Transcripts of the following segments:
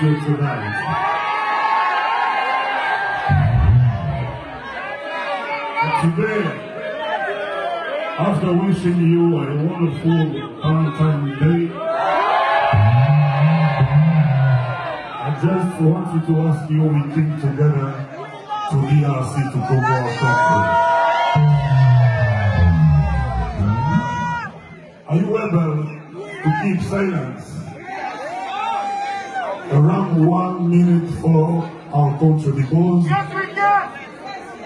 Here tonight. And today, after wishing you a wonderful Valentine's Day, I just wanted to ask you, we came together to DRC to promote our country. Are you able to keep silence around 1 minute for our country, because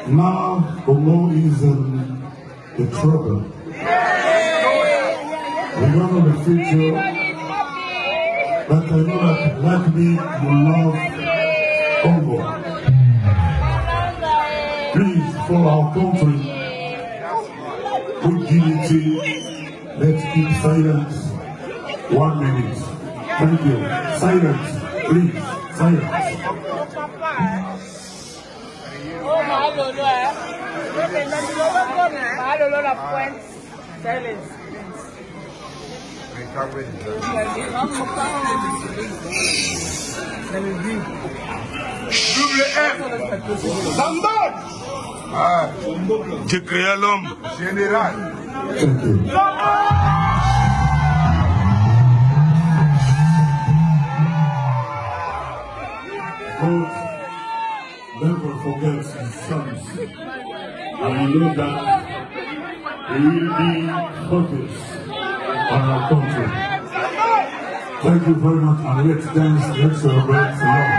now Congo is in the trouble. We don't know the future, but I know that like me, you love Congo. Please, for our country, with unity, let's keep silence 1 minute. Thank you. Silence. Please, silence. Double F. Sambal. Dieu créa l'homme. Général. Thank you. God never forgets his sons. And you know that he will be focused on our country. Thank you very much, and let's dance, let's celebrate the Lord.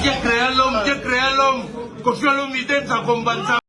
Dieu créa l'homme, Dieu créa l'homme. Koffi l'homme, il t'aide à combattre.